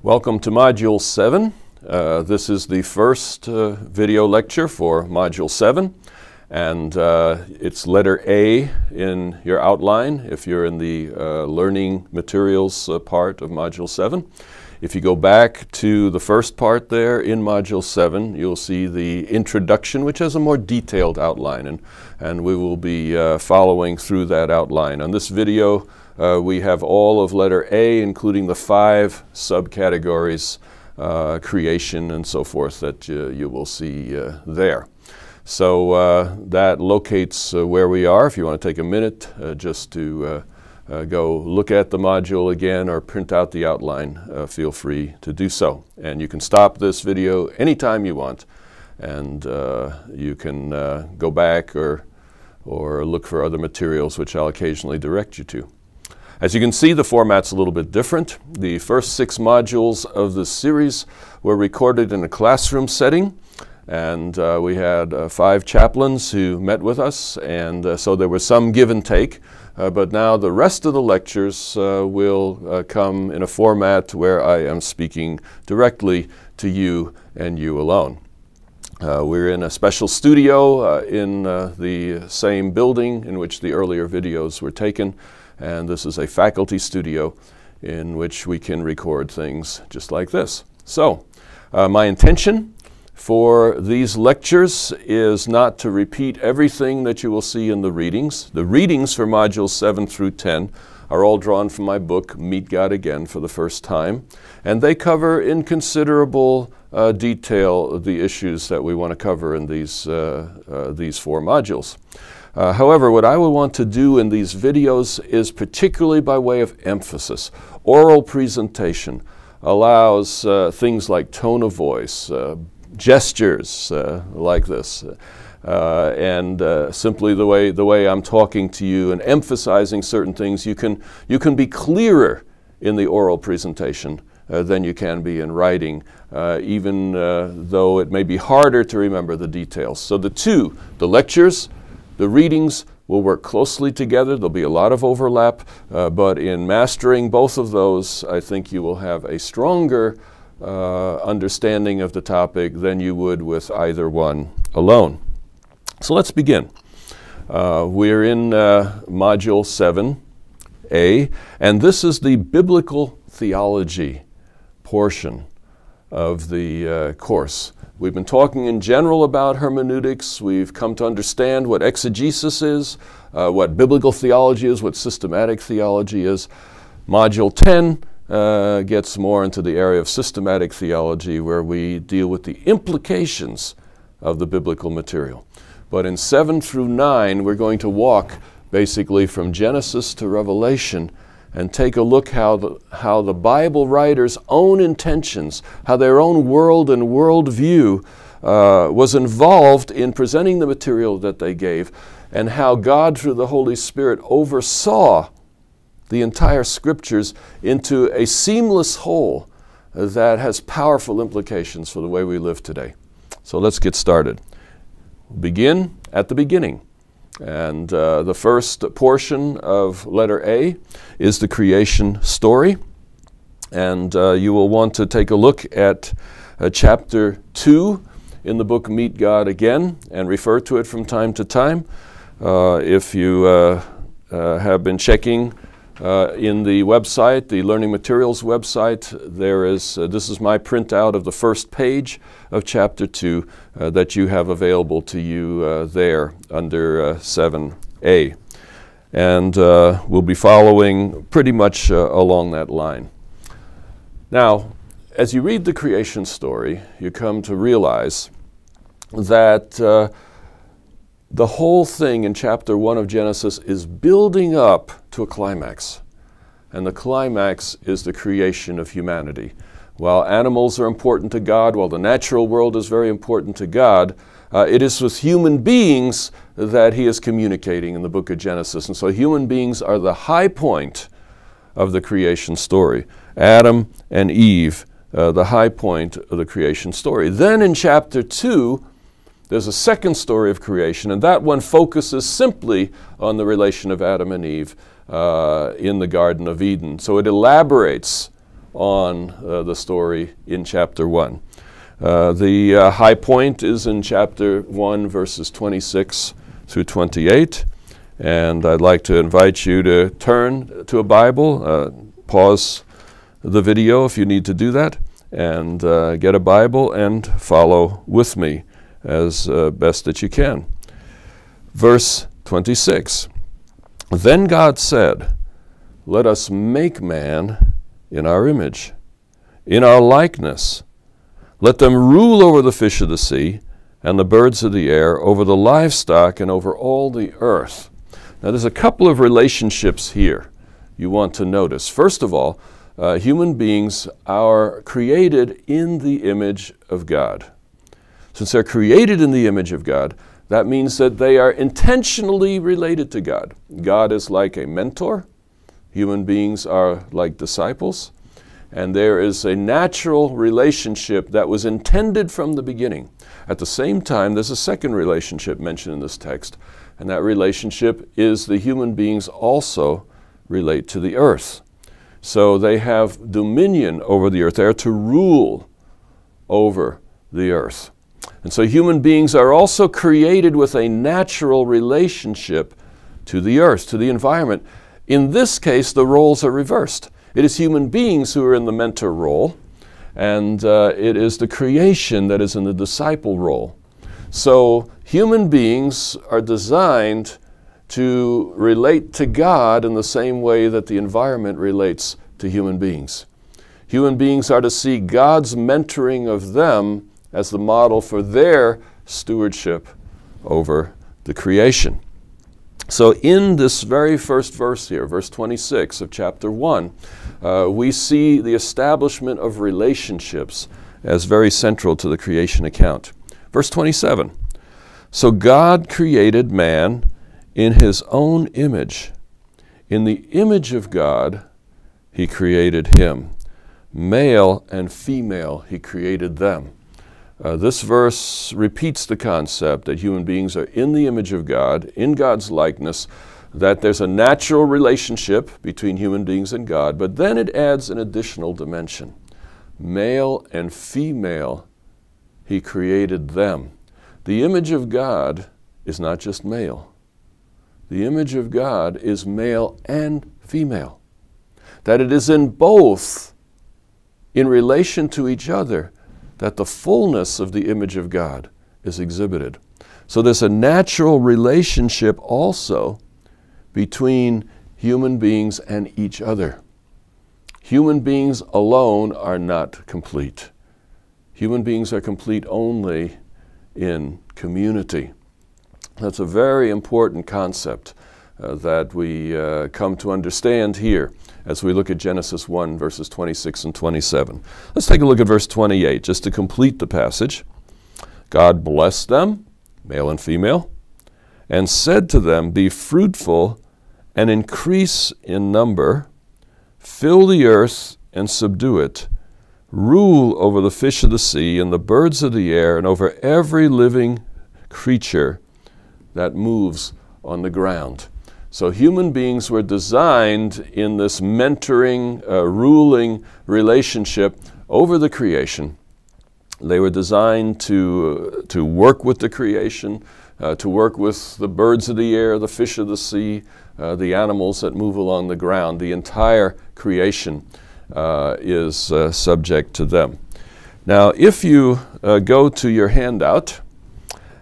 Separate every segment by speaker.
Speaker 1: Welcome to Module 7. This is the first video lecture for Module 7, and it's letter A in your outline if you're in the learning materials part of Module 7. If you go back to the first part there in Module 7, you'll see the introduction, which has a more detailed outline, and we will be following through that outline. On this video, we have all of letter A, including the 5 subcategories, creation and so forth, that you will see there. So that locates where we are. If you want to take a minute just to go look at the module again or print out the outline, feel free to do so. And you can stop this video anytime you want, and you can go back or look for other materials, which I'll occasionally direct you to. As you can see, the format's a little bit different. The first 6 modules of this series were recorded in a classroom setting, and we had 5 chaplains who met with us, and so there was some give and take. But now the rest of the lectures will come in a format where I am speaking directly to you and you alone. We're in a special studio in the same building in which the earlier videos were taken, and this is a faculty studio in which we can record things just like this. So, my intention for these lectures is not to repeat everything that you will see in the readings. The readings for modules 7 through 10 are all drawn from my book, Meet God Again for the First Time, and they cover in considerable detail the issues that we want to cover in these 4 modules. However, what I will want to do in these videos is, particularly by way of emphasis, oral presentation allows things like tone of voice, gestures like this, and simply the way I'm talking to you and emphasizing certain things. You can be clearer in the oral presentation than you can be in writing, even though it may be harder to remember the details. So the lectures, the readings will work closely together. There'll be a lot of overlap, but in mastering both of those, I think you will have a stronger understanding of the topic than you would with either one alone. So let's begin. We're in Module 7A, and this is the biblical theology portion of the course. We've been talking in general about hermeneutics. We've come to understand what exegesis is, what biblical theology is, what systematic theology is. Module 10 gets more into the area of systematic theology, where we deal with the implications of the biblical material. But in 7 through 9, we're going to walk basically from Genesis to Revelation and take a look how the Bible writers' own intentions, how their own world and worldview was involved in presenting the material that they gave, and how God, through the Holy Spirit, oversaw the entire Scriptures into a seamless whole that has powerful implications for the way we live today. So let's get started. We'll begin at the beginning. And the first portion of letter A is the creation story. And you will want to take a look at chapter 2 in the book Meet God Again and refer to it from time to time. If you have been checking in the website, the Learning Materials website, there is, this is my printout of the first page of chapter 2 that you have available to you there under 7A. And we'll be following pretty much along that line. Now, as you read the creation story, you come to realize that the whole thing in chapter 1 of Genesis is building up to a climax. And the climax is the creation of humanity. While animals are important to God, while the natural world is very important to God, it is with human beings that He is communicating in the book of Genesis. And so human beings are the high point of the creation story. Adam and Eve, the high point of the creation story. Then in chapter 2, there's a second story of creation, and that one focuses simply on the relation of Adam and Eve in the Garden of Eden. So it elaborates on the story in chapter 1. The high point is in chapter 1, verses 26 through 28. And I'd like to invite you to turn to a Bible, pause the video if you need to do that, and get a Bible and follow with me as best that you can. Verse 26. Then God said, "Let us make man in our image, in our likeness. Let them rule over the fish of the sea and the birds of the air, over the livestock and over all the earth." Now there's a couple of relationships here you want to notice. First of all, human beings are created in the image of God. Since they're created in the image of God, that means that they are intentionally related to God. God is like a mentor. Human beings are like disciples. And there is a natural relationship that was intended from the beginning. At the same time, there's a second relationship mentioned in this text, and that relationship is the human beings also relate to the earth. So they have dominion over the earth. They are to rule over the earth. And so human beings are also created with a natural relationship to the earth, to the environment. In this case, the roles are reversed. It is human beings who are in the mentor role, and it is the creation that is in the disciple role. So human beings are designed to relate to God in the same way that the environment relates to human beings. Human beings are to see God's mentoring of them as the model for their stewardship over the creation. So in this very first verse here, verse 26 of chapter 1, we see the establishment of relationships as very central to the creation account. Verse 27, "So God created man in his own image. In the image of God, he created him. Male and female, he created them." This verse repeats the concept that human beings are in the image of God, in God's likeness, that there's a natural relationship between human beings and God, but then it adds an additional dimension. Male and female, he created them. The image of God is not just male. The image of God is male and female. That it is in both, in relation to each other, that the fullness of the image of God is exhibited. So there's a natural relationship also between human beings and each other. Human beings alone are not complete. Human beings are complete only in community. That's a very important concept that we come to understand here as we look at Genesis 1, verses 26 and 27. Let's take a look at verse 28, just to complete the passage. "God blessed them, male and female, and said to them, 'Be fruitful and increase in number, fill the earth and subdue it, rule over the fish of the sea and the birds of the air, and over every living creature that moves on the ground.'" So human beings were designed in this mentoring, ruling relationship over the creation. They were designed to work with the creation, to work with the birds of the air, the fish of the sea, the animals that move along the ground. The entire creation is subject to them. Now, if you go to your handout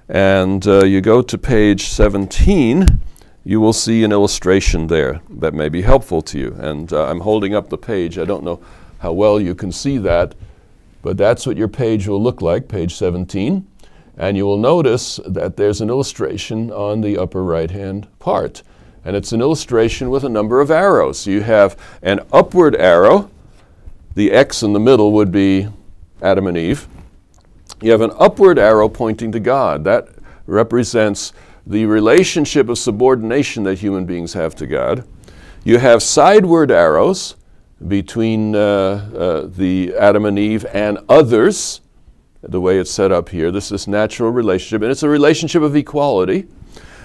Speaker 1: and you go to page 17, you will see an illustration there that may be helpful to you. And I'm holding up the page. I don't know how well you can see that, but that's what your page will look like, page 17. And you will notice that there's an illustration on the upper right-hand part. And it's an illustration with a number of arrows. So you have an upward arrow. The X in the middle would be Adam and Eve. You have an upward arrow pointing to God. That represents the relationship of subordination that human beings have to God. You have sideward arrows between the Adam and Eve and others, the way it's set up here. This is natural relationship, and it's a relationship of equality.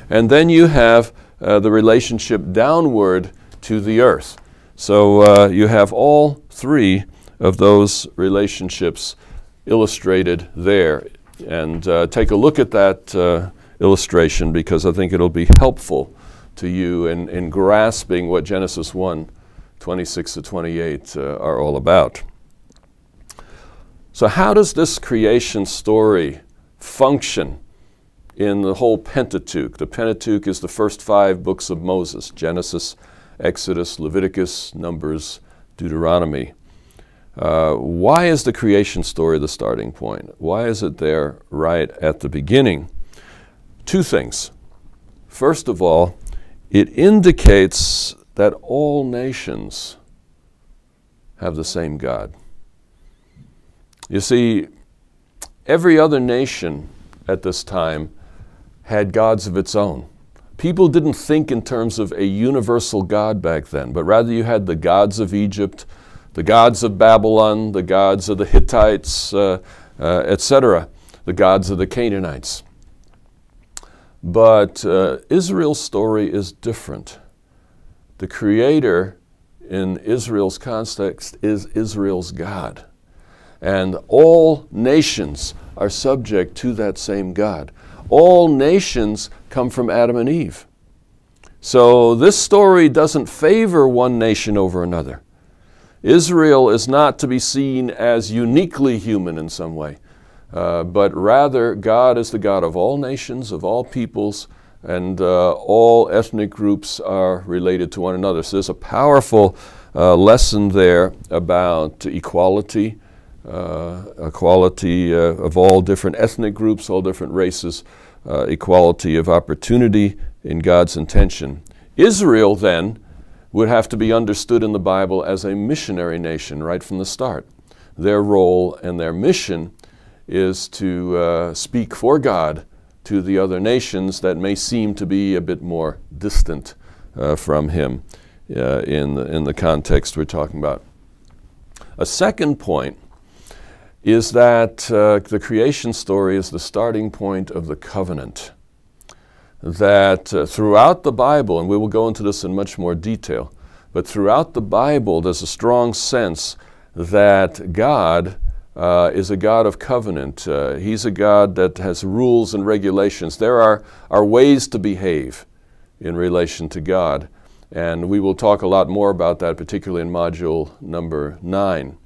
Speaker 1: And then you have the relationship downward to the earth. So you have all three of those relationships illustrated there. And take a look at that illustration, because I think it'll be helpful to you in grasping what Genesis 1:26 to 28 are all about. So how does this creation story function in the whole Pentateuch? The Pentateuch is the first 5 books of Moses: Genesis, Exodus, Leviticus, Numbers, Deuteronomy. Why is the creation story the starting point? Why is it there right at the beginning? 2 things. First of all, it indicates that all nations have the same God. You see, every other nation at this time had gods of its own. People didn't think in terms of a universal God back then, but rather you had the gods of Egypt, the gods of Babylon, the gods of the Hittites, etc., the gods of the Canaanites. But Israel's story is different. The Creator in Israel's context is Israel's God. And all nations are subject to that same God. All nations come from Adam and Eve. So this story doesn't favor one nation over another. Israel is not to be seen as uniquely human in some way, but rather God is the God of all nations, of all peoples, and all ethnic groups are related to one another. So there's a powerful lesson there about equality, equality of all different ethnic groups, all different races, equality of opportunity in God's intention. Israel then would have to be understood in the Bible as a missionary nation right from the start. Their role and their mission is to speak for God to the other nations that may seem to be a bit more distant from Him in the context we're talking about. A second point is that the creation story is the starting point of the covenant. That throughout the Bible, and we will go into this in much more detail, but throughout the Bible there's a strong sense that God is a God of covenant. He's a God that has rules and regulations. There are ways to behave in relation to God, and we will talk a lot more about that, particularly in module number 9.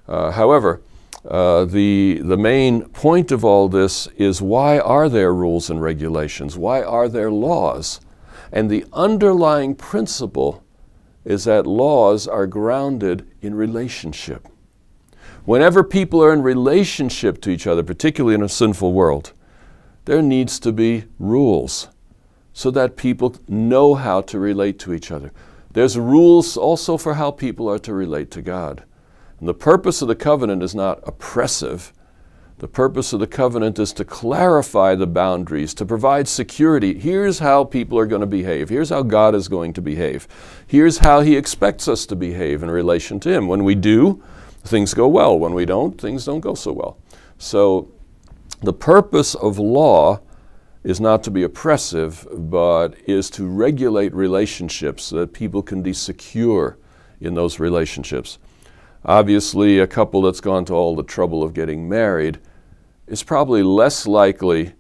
Speaker 1: However, the main point of all this is, why are there rules and regulations? Why are there laws? And the underlying principle is that laws are grounded in relationship. Whenever people are in relationship to each other, particularly in a sinful world, there needs to be rules so that people know how to relate to each other. There's rules also for how people are to relate to God. And the purpose of the covenant is not oppressive. The purpose of the covenant is to clarify the boundaries, to provide security. Here's how people are going to behave. Here's how God is going to behave. Here's how He expects us to behave in relation to Him. When we do, things go well. When we don't, things don't go so well. So the purpose of law is not to be oppressive, but is to regulate relationships so that people can be secure in those relationships. Obviously, a couple that's gone to all the trouble of getting married is probably less likely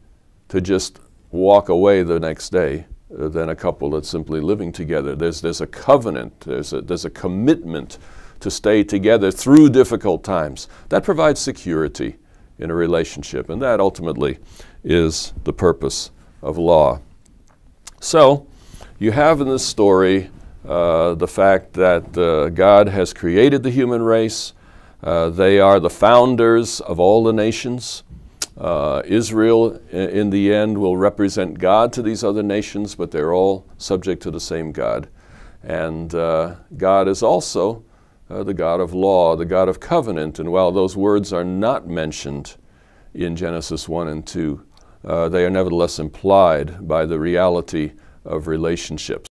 Speaker 1: to just walk away the next day than a couple that's simply living together. There's a covenant, there's a commitment to stay together through difficult times. That provides security in a relationship, and that ultimately is the purpose of law. So, you have in this story the fact that God has created the human race. They are the founders of all the nations. Israel, in the end, will represent God to these other nations, but they're all subject to the same God. And God is also the God of law, the God of covenant. And while those words are not mentioned in Genesis 1 and 2, they are nevertheless implied by the reality of relationships.